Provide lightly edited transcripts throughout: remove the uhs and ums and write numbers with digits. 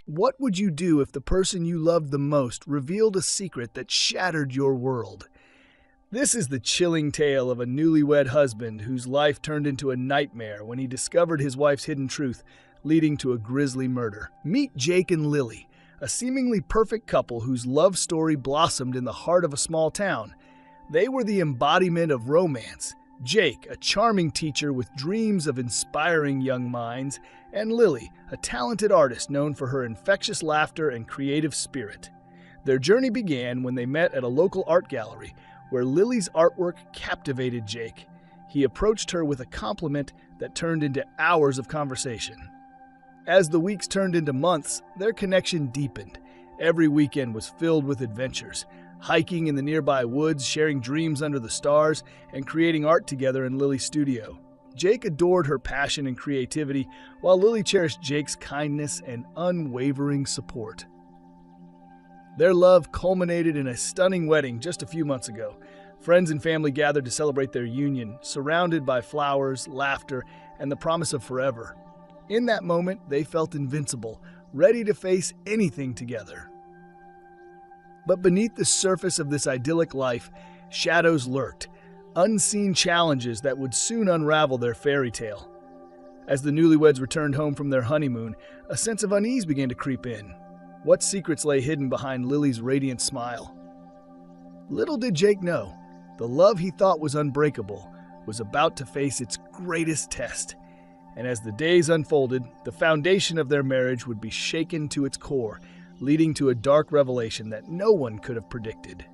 What would you do if the person you loved the most revealed a secret that shattered your world? This is the chilling tale of a newlywed husband whose life turned into a nightmare when he discovered his wife's hidden truth, leading to a grisly murder. Meet Jake and Lily, a seemingly perfect couple whose love story blossomed in the heart of a small town. They were the embodiment of romance. Jake, a charming teacher with dreams of inspiring young minds, and Lily, a talented artist known for her infectious laughter and creative spirit. Their journey began when they met at a local art gallery, where Lily's artwork captivated Jake. He approached her with a compliment that turned into hours of conversation. As the weeks turned into months, their connection deepened. Every weekend was filled with adventures, hiking in the nearby woods, sharing dreams under the stars, and creating art together in Lily's studio. Jake adored her passion and creativity, while Lily cherished Jake's kindness and unwavering support. Their love culminated in a stunning wedding just a few months ago. Friends and family gathered to celebrate their union, surrounded by flowers, laughter, and the promise of forever. In that moment, they felt invincible, ready to face anything together. But beneath the surface of this idyllic life, shadows lurked, unseen challenges that would soon unravel their fairy tale. As the newlyweds returned home from their honeymoon, a sense of unease began to creep in. What secrets lay hidden behind Lily's radiant smile? Little did Jake know, the love he thought was unbreakable was about to face its greatest test. And as the days unfolded, the foundation of their marriage would be shaken to its core, leading to a dark revelation that no one could have predicted.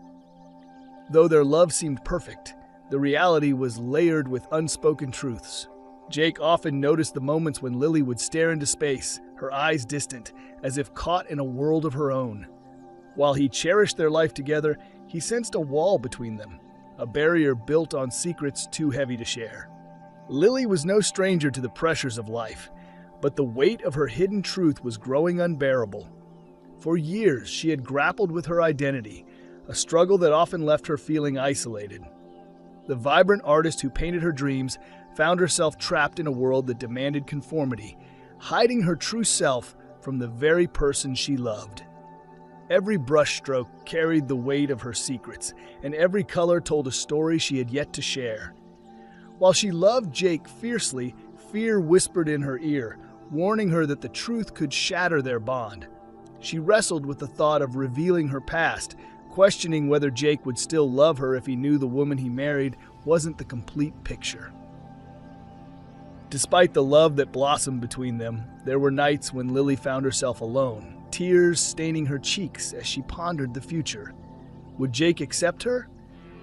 Though their love seemed perfect, the reality was layered with unspoken truths. Jake often noticed the moments when Lily would stare into space, her eyes distant, as if caught in a world of her own. While he cherished their life together, he sensed a wall between them, a barrier built on secrets too heavy to share. Lily was no stranger to the pressures of life, but the weight of her hidden truth was growing unbearable. For years, she had grappled with her identity, a struggle that often left her feeling isolated. The vibrant artist who painted her dreams found herself trapped in a world that demanded conformity, hiding her true self from the very person she loved. Every brushstroke carried the weight of her secrets, and every color told a story she had yet to share. While she loved Jake fiercely, fear whispered in her ear, warning her that the truth could shatter their bond. She wrestled with the thought of revealing her past, questioning whether Jake would still love her if he knew the woman he married wasn't the complete picture. Despite the love that blossomed between them, there were nights when Lily found herself alone, tears staining her cheeks as she pondered the future. Would Jake accept her?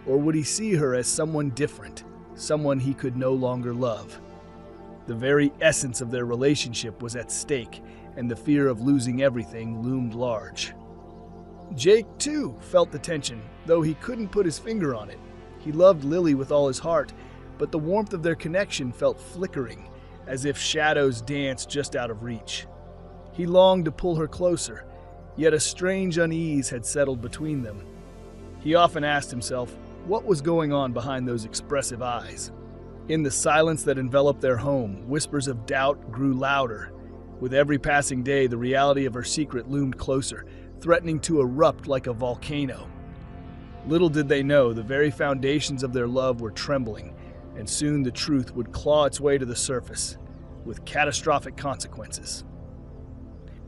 Or would he see her as someone different, someone he could no longer love? The very essence of their relationship was at stake, and the fear of losing everything loomed large. Jake, too, felt the tension, though he couldn't put his finger on it. He loved Lily with all his heart, but the warmth of their connection felt flickering, as if shadows danced just out of reach. He longed to pull her closer, yet a strange unease had settled between them. He often asked himself what was going on behind those expressive eyes. In the silence that enveloped their home, whispers of doubt grew louder. With every passing day, the reality of her secret loomed closer, threatening to erupt like a volcano. Little did they know, the very foundations of their love were trembling, and soon the truth would claw its way to the surface, with catastrophic consequences.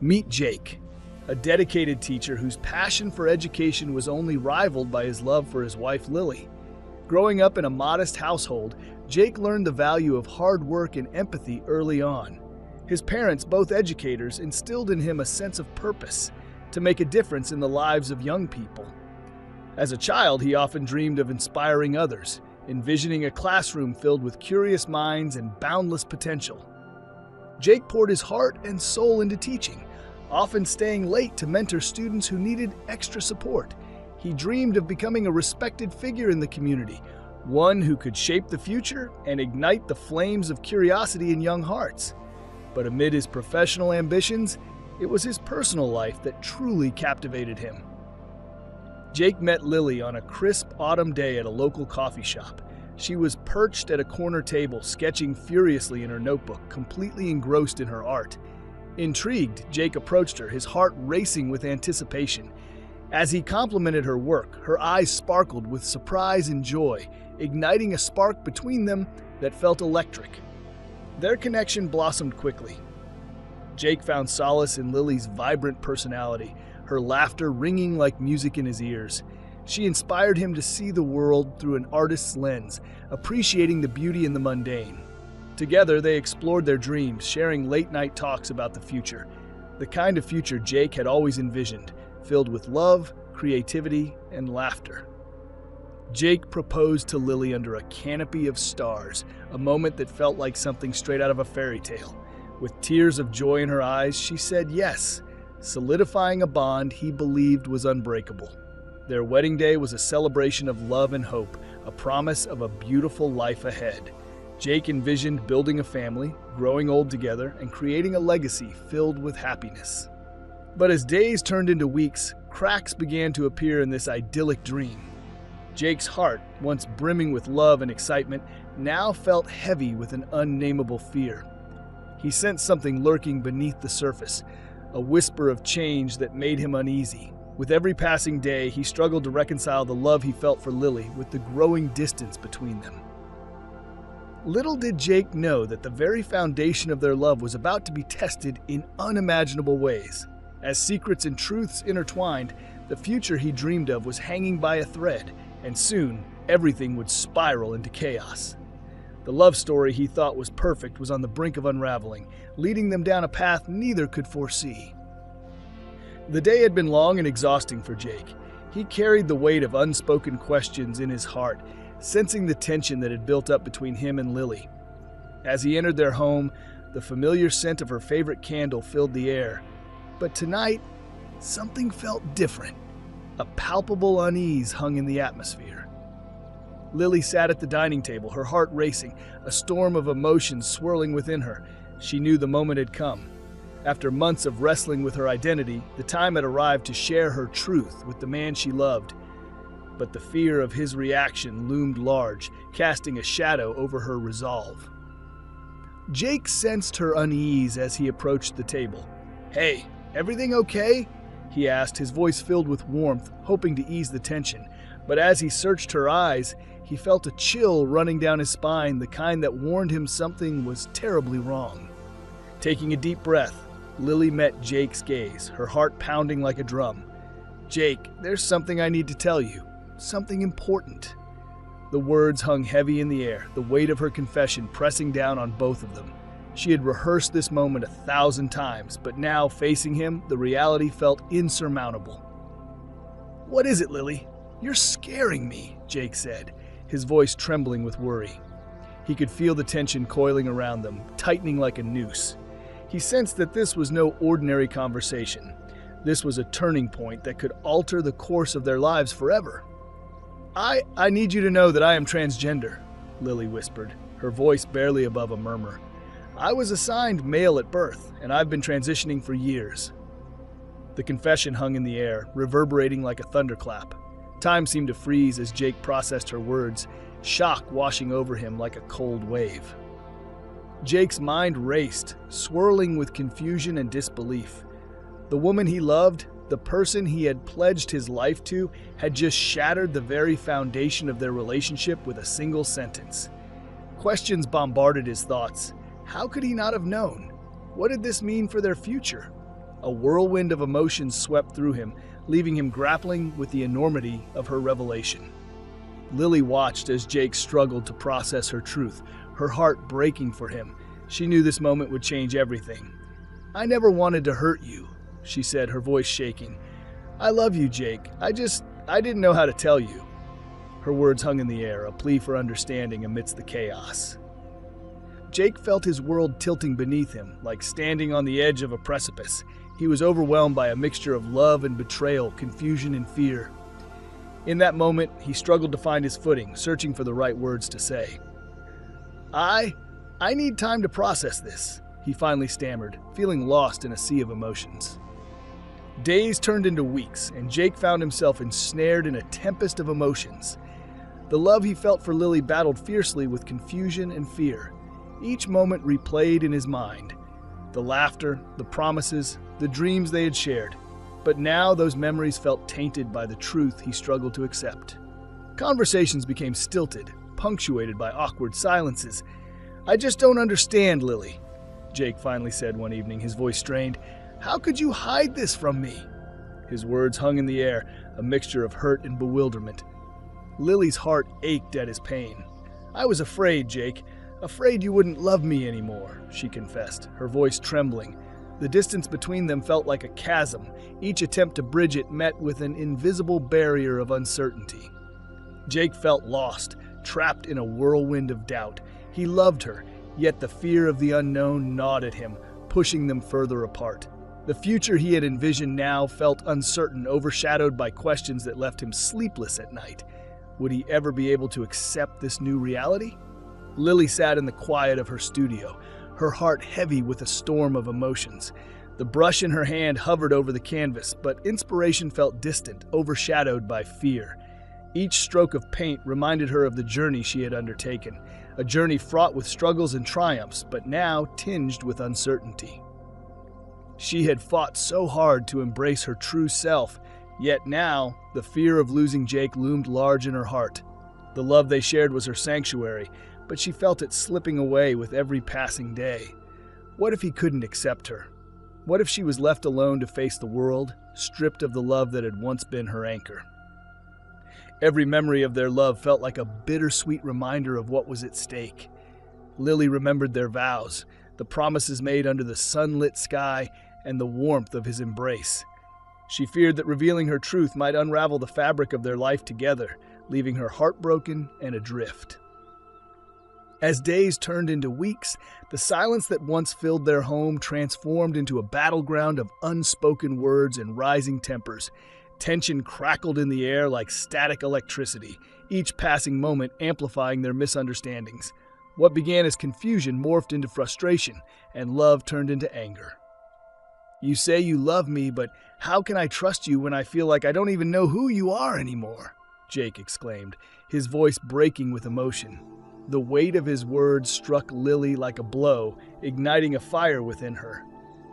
Meet Jake, a dedicated teacher whose passion for education was only rivaled by his love for his wife Lily. Growing up in a modest household, Jake learned the value of hard work and empathy early on. His parents, both educators, instilled in him a sense of purpose, to make a difference in the lives of young people. As a child, he often dreamed of inspiring others, envisioning a classroom filled with curious minds and boundless potential. Jake poured his heart and soul into teaching, often staying late to mentor students who needed extra support. He dreamed of becoming a respected figure in the community, one who could shape the future and ignite the flames of curiosity in young hearts. But amid his professional ambitions, it was his personal life that truly captivated him. Jake met Lily on a crisp autumn day at a local coffee shop. She was perched at a corner table, sketching furiously in her notebook, completely engrossed in her art. Intrigued, Jake approached her, his heart racing with anticipation. As he complimented her work, her eyes sparkled with surprise and joy, igniting a spark between them that felt electric. Their connection blossomed quickly. Jake found solace in Lily's vibrant personality, her laughter ringing like music in his ears. She inspired him to see the world through an artist's lens, appreciating the beauty in the mundane. Together, they explored their dreams, sharing late-night talks about the future, the kind of future Jake had always envisioned, filled with love, creativity, and laughter. Jake proposed to Lily under a canopy of stars, a moment that felt like something straight out of a fairy tale. With tears of joy in her eyes, she said yes, solidifying a bond he believed was unbreakable. Their wedding day was a celebration of love and hope, a promise of a beautiful life ahead. Jake envisioned building a family, growing old together, and creating a legacy filled with happiness. But as days turned into weeks, cracks began to appear in this idyllic dream. Jake's heart, once brimming with love and excitement, now felt heavy with an unnameable fear. He sensed something lurking beneath the surface, a whisper of change that made him uneasy. With every passing day, he struggled to reconcile the love he felt for Lily with the growing distance between them. Little did Jake know that the very foundation of their love was about to be tested in unimaginable ways. As secrets and truths intertwined, the future he dreamed of was hanging by a thread, and soon everything would spiral into chaos. The love story he thought was perfect was on the brink of unraveling, leading them down a path neither could foresee. The day had been long and exhausting for Jake. He carried the weight of unspoken questions in his heart, sensing the tension that had built up between him and Lily. As he entered their home, the familiar scent of her favorite candle filled the air. But tonight, something felt different. A palpable unease hung in the atmosphere. Lily sat at the dining table, her heart racing, a storm of emotions swirling within her. She knew the moment had come. After months of wrestling with her identity, the time had arrived to share her truth with the man she loved. But the fear of his reaction loomed large, casting a shadow over her resolve. Jake sensed her unease as he approached the table. "Hey, everything okay?" he asked, his voice filled with warmth, hoping to ease the tension. But as he searched her eyes, he felt a chill running down his spine, the kind that warned him something was terribly wrong. Taking a deep breath, Lily met Jake's gaze, her heart pounding like a drum. "Jake, there's something I need to tell you. Something important." The words hung heavy in the air, the weight of her confession pressing down on both of them. She had rehearsed this moment 1,000 times, but now, facing him, the reality felt insurmountable. "What is it, Lily? You're scaring me," Jake said, his voice trembling with worry. He could feel the tension coiling around them, tightening like a noose. He sensed that this was no ordinary conversation. This was a turning point that could alter the course of their lives forever. I need you to know that I am transgender," Lily whispered, her voice barely above a murmur. "I was assigned male at birth, and I've been transitioning for years." The confession hung in the air, reverberating like a thunderclap. Time seemed to freeze as Jake processed her words, shock washing over him like a cold wave. Jake's mind raced, swirling with confusion and disbelief. The woman he loved, the person he had pledged his life to, had just shattered the very foundation of their relationship with a single sentence. Questions bombarded his thoughts. How could he not have known? What did this mean for their future? A whirlwind of emotions swept through him, leaving him grappling with the enormity of her revelation. Lily watched as Jake struggled to process her truth, her heart breaking for him. She knew this moment would change everything. "I never wanted to hurt you," she said, her voice shaking. "I love you, Jake. I didn't know how to tell you." Her words hung in the air, a plea for understanding amidst the chaos. Jake felt his world tilting beneath him, like standing on the edge of a precipice. He was overwhelmed by a mixture of love and betrayal, confusion and fear. In that moment, he struggled to find his footing, searching for the right words to say. I need time to process this," he finally stammered, feeling lost in a sea of emotions. Days turned into weeks, and Jake found himself ensnared in a tempest of emotions. The love he felt for Lily battled fiercely with confusion and fear. Each moment replayed in his mind. The laughter, the promises, the dreams they had shared. But now those memories felt tainted by the truth he struggled to accept. Conversations became stilted, punctuated by awkward silences. "I just don't understand, Lily," Jake finally said one evening, his voice strained. "How could you hide this from me?" His words hung in the air, a mixture of hurt and bewilderment. Lily's heart ached at his pain. "I was afraid, Jake. Afraid you wouldn't love me anymore," she confessed, her voice trembling. The distance between them felt like a chasm. Each attempt to bridge it met with an invisible barrier of uncertainty. Jake felt lost, trapped in a whirlwind of doubt. He loved her, yet the fear of the unknown gnawed at him, pushing them further apart. The future he had envisioned now felt uncertain, overshadowed by questions that left him sleepless at night. Would he ever be able to accept this new reality? Lily sat in the quiet of her studio, her heart heavy with a storm of emotions. The brush in her hand hovered over the canvas, but inspiration felt distant, overshadowed by fear. Each stroke of paint reminded her of the journey she had undertaken, a journey fraught with struggles and triumphs, but now tinged with uncertainty. She had fought so hard to embrace her true self, yet now the fear of losing Jake loomed large in her heart. The love they shared was her sanctuary, but she felt it slipping away with every passing day. What if he couldn't accept her? What if she was left alone to face the world, stripped of the love that had once been her anchor? Every memory of their love felt like a bittersweet reminder of what was at stake. Lily remembered their vows, the promises made under the sunlit sky, and the warmth of his embrace. She feared that revealing her truth might unravel the fabric of their life together, leaving her heartbroken and adrift. As days turned into weeks, the silence that once filled their home transformed into a battleground of unspoken words and rising tempers. Tension crackled in the air like static electricity, each passing moment amplifying their misunderstandings. What began as confusion morphed into frustration, and love turned into anger. "You say you love me, but how can I trust you when I feel like I don't even know who you are anymore?" Jake exclaimed, his voice breaking with emotion. The weight of his words struck Lily like a blow, igniting a fire within her.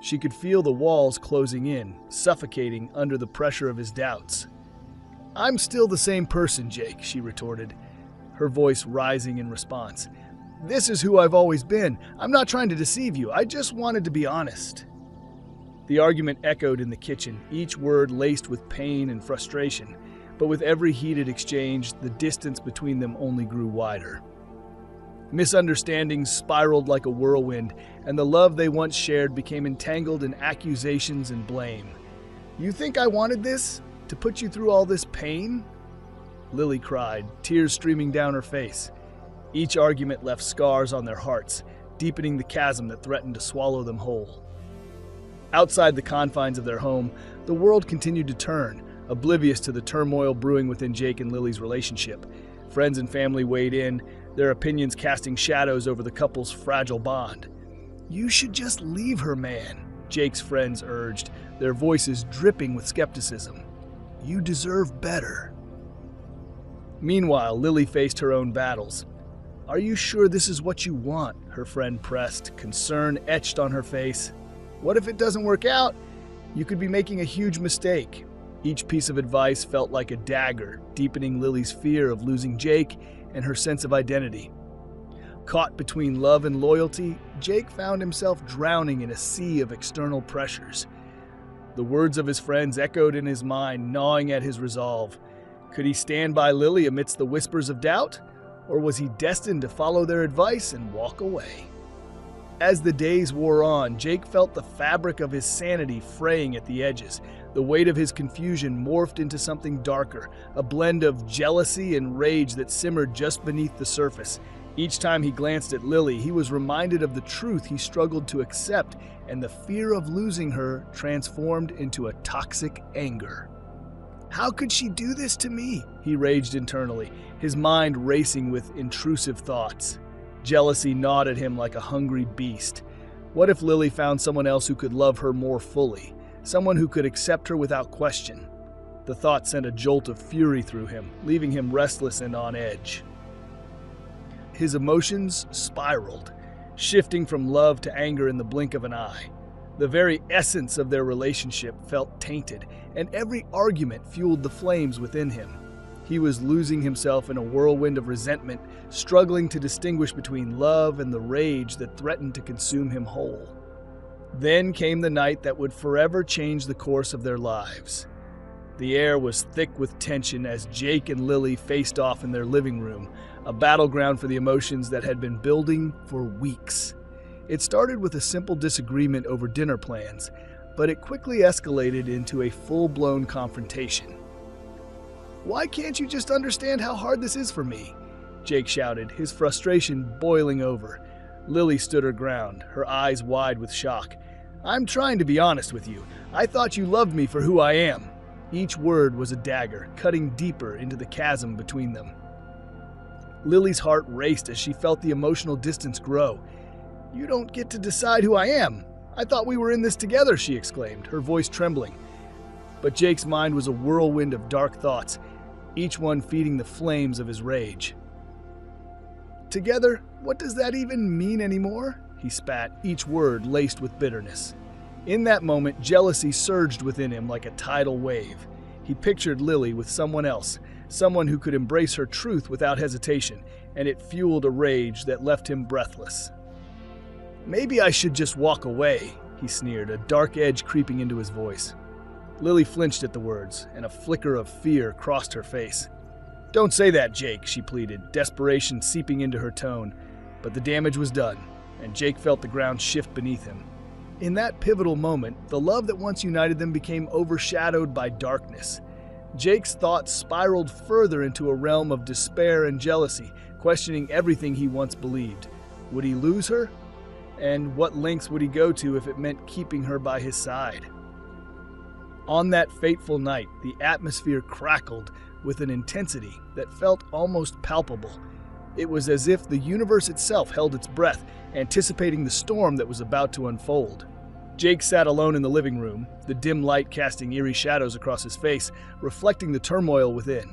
She could feel the walls closing in, suffocating under the pressure of his doubts. "I'm still the same person, Jake," she retorted, her voice rising in response. "This is who I've always been. I'm not trying to deceive you. I just wanted to be honest." The argument echoed in the kitchen, each word laced with pain and frustration, but with every heated exchange, the distance between them only grew wider. Misunderstandings spiraled like a whirlwind, and the love they once shared became entangled in accusations and blame. "You think I wanted this? To put you through all this pain?" Lily cried, tears streaming down her face. Each argument left scars on their hearts, deepening the chasm that threatened to swallow them whole. Outside the confines of their home, the world continued to turn, oblivious to the turmoil brewing within Jake and Lily's relationship. Friends and family weighed in, their opinions casting shadows over the couple's fragile bond. "You should just leave her, man," Jake's friends urged, their voices dripping with skepticism. "You deserve better." Meanwhile, Lily faced her own battles. "Are you sure this is what you want?" her friend pressed, concern etched on her face. "What if it doesn't work out? You could be making a huge mistake." Each piece of advice felt like a dagger, deepening Lily's fear of losing Jake and her sense of identity. Caught between love and loyalty, Jake found himself drowning in a sea of external pressures. The words of his friends echoed in his mind, gnawing at his resolve. Could he stand by Lily amidst the whispers of doubt, or was he destined to follow their advice and walk away? As the days wore on, Jake felt the fabric of his sanity fraying at the edges. The weight of his confusion morphed into something darker, a blend of jealousy and rage that simmered just beneath the surface. Each time he glanced at Lily, he was reminded of the truth he struggled to accept, and the fear of losing her transformed into a toxic anger. "How could she do this to me?" he raged internally, his mind racing with intrusive thoughts. Jealousy gnawed at him like a hungry beast. What if Lily found someone else who could love her more fully, someone who could accept her without question? The thought sent a jolt of fury through him, leaving him restless and on edge. His emotions spiraled. shifting from love to anger in the blink of an eye. The very essence of their relationship felt tainted, and every argument fueled the flames within him. He was losing himself in a whirlwind of resentment, struggling to distinguish between love and the rage that threatened to consume him whole. Then came the night that would forever change the course of their lives. The air was thick with tension as Jake and Lily faced off in their living room, a battleground for the emotions that had been building for weeks. It started with a simple disagreement over dinner plans, but it quickly escalated into a full-blown confrontation. "Why can't you just understand how hard this is for me?" Jake shouted, his frustration boiling over. Lily stood her ground, her eyes wide with shock. "I'm trying to be honest with you. I thought you loved me for who I am." Each word was a dagger, cutting deeper into the chasm between them. Lily's heart raced as she felt the emotional distance grow. "You don't get to decide who I am. I thought we were in this together," she exclaimed, her voice trembling. But Jake's mind was a whirlwind of dark thoughts, each one feeding the flames of his rage. "Together? What does that even mean anymore?" he spat, each word laced with bitterness. In that moment, jealousy surged within him like a tidal wave. He pictured Lily with someone else, someone who could embrace her truth without hesitation, and it fueled a rage that left him breathless. "Maybe I should just walk away," he sneered, a dark edge creeping into his voice. Lily flinched at the words, and a flicker of fear crossed her face. "Don't say that, Jake," she pleaded, desperation seeping into her tone. But the damage was done, and Jake felt the ground shift beneath him. In that pivotal moment, the love that once united them became overshadowed by darkness. Jake's thoughts spiraled further into a realm of despair and jealousy, questioning everything he once believed. Would he lose her? And what lengths would he go to if it meant keeping her by his side? On that fateful night, the atmosphere crackled with an intensity that felt almost palpable. It was as if the universe itself held its breath, anticipating the storm that was about to unfold. Jake sat alone in the living room, the dim light casting eerie shadows across his face, reflecting the turmoil within.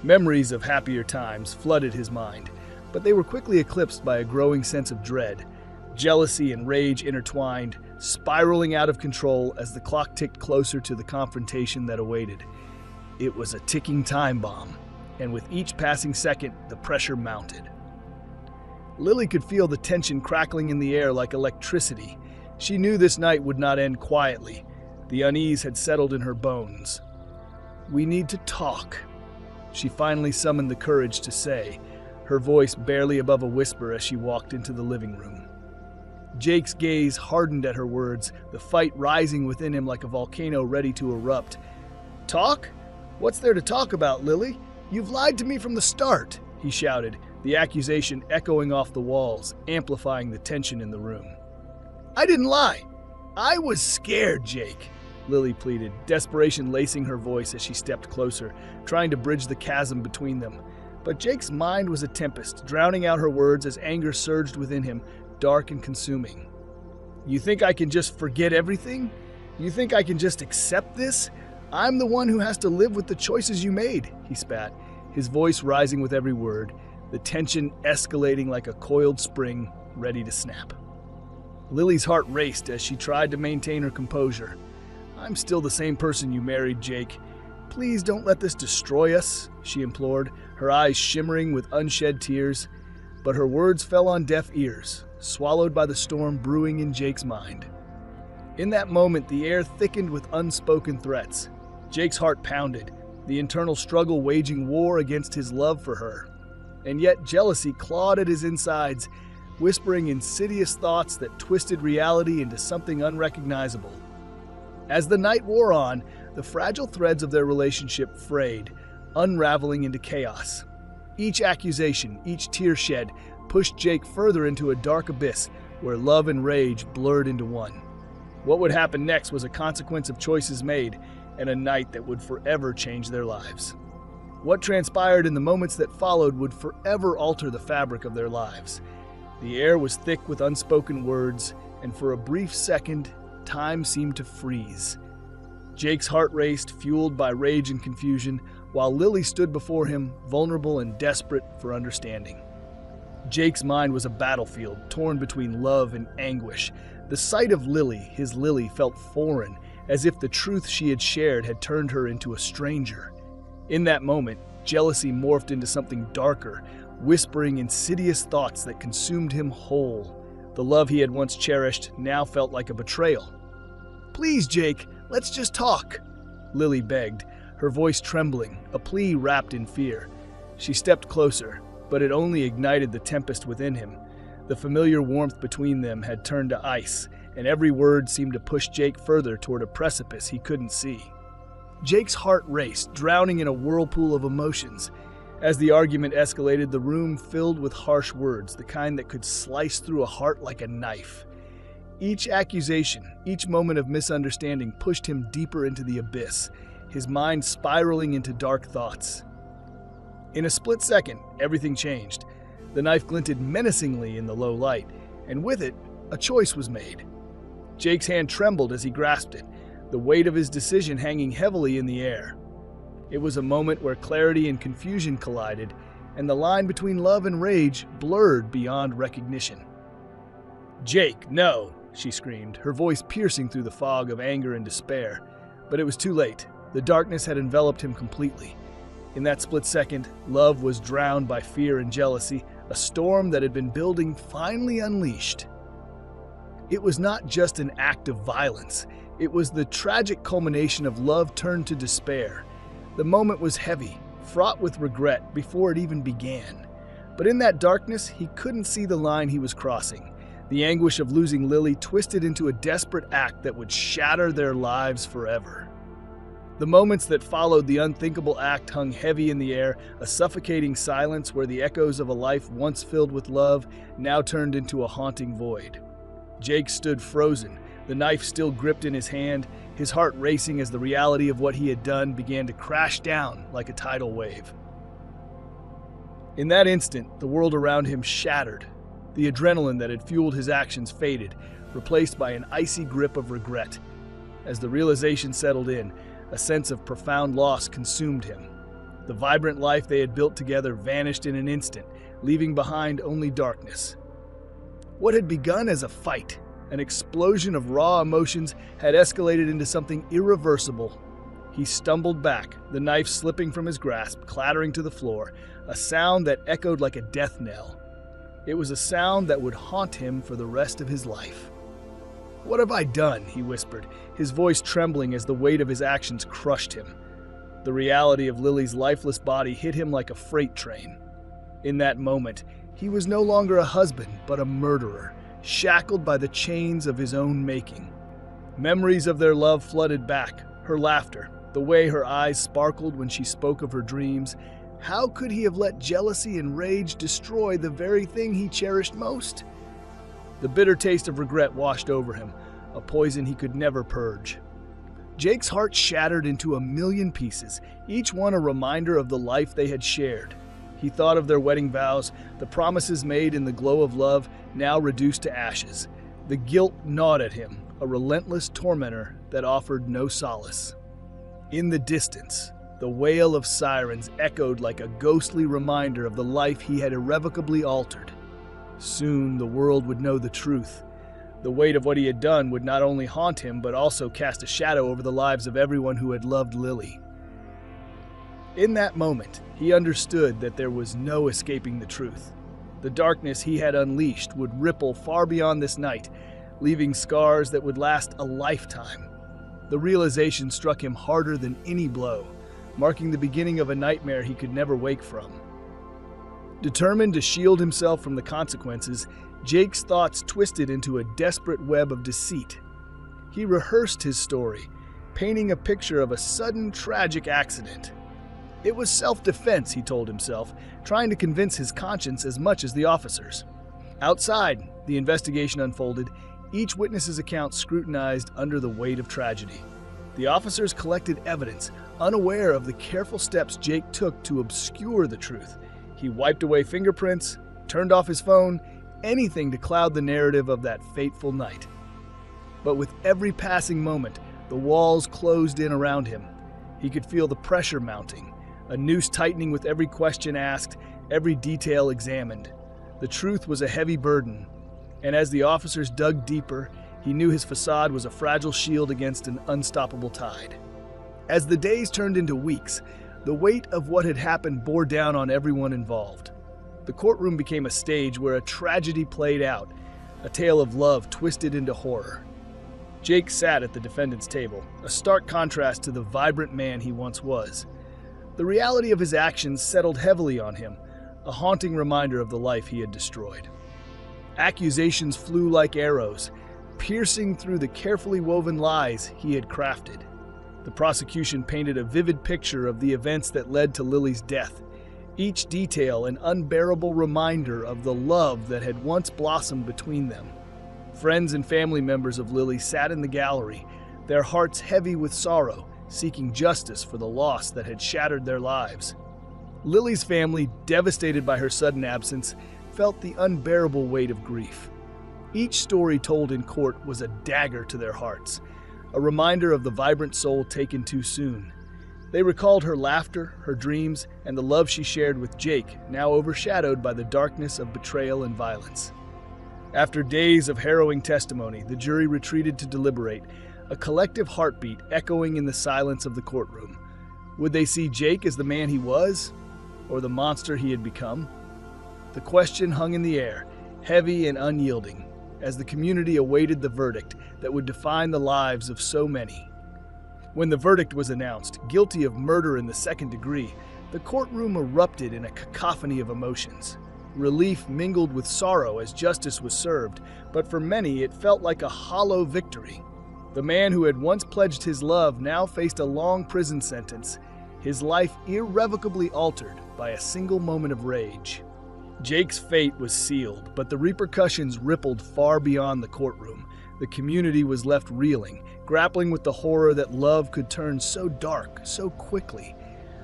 Memories of happier times flooded his mind, but they were quickly eclipsed by a growing sense of dread. Jealousy and rage intertwined, spiraling out of control as the clock ticked closer to the confrontation that awaited. It was a ticking time bomb, and with each passing second, the pressure mounted. Lily could feel the tension crackling in the air like electricity. She knew this night would not end quietly. The unease had settled in her bones. "We need to talk," she finally summoned the courage to say, her voice barely above a whisper as she walked into the living room. Jake's gaze hardened at her words, the fight rising within him like a volcano ready to erupt. "Talk? What's there to talk about, Lily? You've lied to me from the start," he shouted, the accusation echoing off the walls, amplifying the tension in the room. "I didn't lie. I was scared, Jake," Lily pleaded, desperation lacing her voice as she stepped closer, trying to bridge the chasm between them. But Jake's mind was a tempest, drowning out her words as anger surged within him, dark and consuming. "You think I can just forget everything? You think I can just accept this? I'm the one who has to live with the choices you made," he spat, his voice rising with every word, the tension escalating like a coiled spring ready to snap. Lily's heart raced as she tried to maintain her composure. "I'm still the same person you married, Jake. Please don't let this destroy us," she implored, her eyes shimmering with unshed tears. But her words fell on deaf ears, swallowed by the storm brewing in Jake's mind. In that moment, the air thickened with unspoken threats. Jake's heart pounded, the internal struggle waging war against his love for her. And yet jealousy clawed at his insides, whispering insidious thoughts that twisted reality into something unrecognizable. As the night wore on, the fragile threads of their relationship frayed, unraveling into chaos. Each accusation, each tear shed, pushed Jake further into a dark abyss where love and rage blurred into one. What would happen next was a consequence of choices made, and a night that would forever change their lives. What transpired in the moments that followed would forever alter the fabric of their lives. The air was thick with unspoken words, and for a brief second, time seemed to freeze. Jake's heart raced, fueled by rage and confusion, while Lily stood before him, vulnerable and desperate for understanding. Jake's mind was a battlefield, torn between love and anguish. The sight of Lily, his Lily, felt foreign, as if the truth she had shared had turned her into a stranger. In that moment, jealousy morphed into something darker, whispering insidious thoughts that consumed him whole. The love he had once cherished now felt like a betrayal. "Please, Jake, let's just talk," Lily begged, her voice trembling, a plea wrapped in fear. She stepped closer, but it only ignited the tempest within him. The familiar warmth between them had turned to ice, and every word seemed to push Jake further toward a precipice he couldn't see. Jake's heart raced, drowning in a whirlpool of emotions. As the argument escalated, the room filled with harsh words, the kind that could slice through a heart like a knife. Each accusation, each moment of misunderstanding pushed him deeper into the abyss, his mind spiraling into dark thoughts. In a split second, everything changed. The knife glinted menacingly in the low light, and with it, a choice was made. Jake's hand trembled as he grasped it, the weight of his decision hanging heavily in the air. It was a moment where clarity and confusion collided, and the line between love and rage blurred beyond recognition. "Jake, no!" she screamed, her voice piercing through the fog of anger and despair. But it was too late. The darkness had enveloped him completely. In that split second, love was drowned by fear and jealousy, a storm that had been building finally unleashed. It was not just an act of violence. It was the tragic culmination of love turned to despair. The moment was heavy, fraught with regret before it even began. But in that darkness, he couldn't see the line he was crossing. The anguish of losing Lily twisted into a desperate act that would shatter their lives forever. The moments that followed the unthinkable act hung heavy in the air, a suffocating silence where the echoes of a life once filled with love now turned into a haunting void. Jake stood frozen, the knife still gripped in his hand, his heart racing as the reality of what he had done began to crash down like a tidal wave. In that instant, the world around him shattered. The adrenaline that had fueled his actions faded, replaced by an icy grip of regret. As the realization settled in, a sense of profound loss consumed him. The vibrant life they had built together vanished in an instant, leaving behind only darkness. What had begun as a fight, an explosion of raw emotions, had escalated into something irreversible. He stumbled back, the knife slipping from his grasp, clattering to the floor, a sound that echoed like a death knell. It was a sound that would haunt him for the rest of his life. "What have I done?" he whispered, his voice trembling as the weight of his actions crushed him. The reality of Lily's lifeless body hit him like a freight train. In that moment, he was no longer a husband, but a murderer, shackled by the chains of his own making. Memories of their love flooded back, her laughter, the way her eyes sparkled when she spoke of her dreams. How could he have let jealousy and rage destroy the very thing he cherished most? The bitter taste of regret washed over him, a poison he could never purge. Jake's heart shattered into a million pieces, each one a reminder of the life they had shared. He thought of their wedding vows, the promises made in the glow of love, now reduced to ashes. The guilt gnawed at him, a relentless tormentor that offered no solace. In the distance, the wail of sirens echoed like a ghostly reminder of the life he had irrevocably altered. Soon the world would know the truth. The weight of what he had done would not only haunt him, but also cast a shadow over the lives of everyone who had loved Lily. In that moment, he understood that there was no escaping the truth. The darkness he had unleashed would ripple far beyond this night, leaving scars that would last a lifetime. The realization struck him harder than any blow, marking the beginning of a nightmare he could never wake from. Determined to shield himself from the consequences, Jake's thoughts twisted into a desperate web of deceit. He rehearsed his story, painting a picture of a sudden, tragic accident. It was self-defense, he told himself, trying to convince his conscience as much as the officers. Outside, the investigation unfolded, each witness's account scrutinized under the weight of tragedy. The officers collected evidence, unaware of the careful steps Jake took to obscure the truth. He wiped away fingerprints, turned off his phone, anything to cloud the narrative of that fateful night. But with every passing moment, the walls closed in around him. He could feel the pressure mounting, a noose tightening with every question asked, every detail examined. The truth was a heavy burden, and as the officers dug deeper, he knew his facade was a fragile shield against an unstoppable tide. As the days turned into weeks, the weight of what had happened bore down on everyone involved. The courtroom became a stage where a tragedy played out, a tale of love twisted into horror. Jake sat at the defendant's table, a stark contrast to the vibrant man he once was. The reality of his actions settled heavily on him, a haunting reminder of the life he had destroyed. Accusations flew like arrows, piercing through the carefully woven lies he had crafted. The prosecution painted a vivid picture of the events that led to Lily's death, each detail an unbearable reminder of the love that had once blossomed between them. Friends and family members of Lily sat in the gallery, their hearts heavy with sorrow, seeking justice for the loss that had shattered their lives. Lily's family, devastated by her sudden absence, felt the unbearable weight of grief. Each story told in court was a dagger to their hearts, a reminder of the vibrant soul taken too soon. They recalled her laughter, her dreams, and the love she shared with Jake, now overshadowed by the darkness of betrayal and violence. After days of harrowing testimony, the jury retreated to deliberate, a collective heartbeat echoing in the silence of the courtroom. Would they see Jake as the man he was, or the monster he had become? The question hung in the air, heavy and unyielding, as the community awaited the verdict that would define the lives of so many. When the verdict was announced, guilty of murder in the second degree, the courtroom erupted in a cacophony of emotions. Relief mingled with sorrow as justice was served, but for many it felt like a hollow victory. The man who had once pledged his love now faced a long prison sentence, his life irrevocably altered by a single moment of rage. Jake's fate was sealed, but the repercussions rippled far beyond the courtroom. The community was left reeling, grappling with the horror that love could turn so dark so quickly.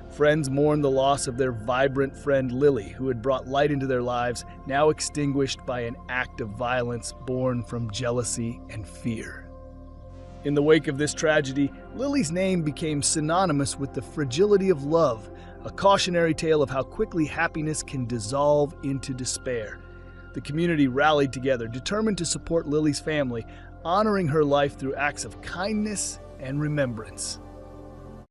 Friends mourned the loss of their vibrant friend Lily, who had brought light into their lives, now extinguished by an act of violence born from jealousy and fear. In the wake of this tragedy, Lily's name became synonymous with the fragility of love, a cautionary tale of how quickly happiness can dissolve into despair. The community rallied together, determined to support Lily's family, honoring her life through acts of kindness and remembrance.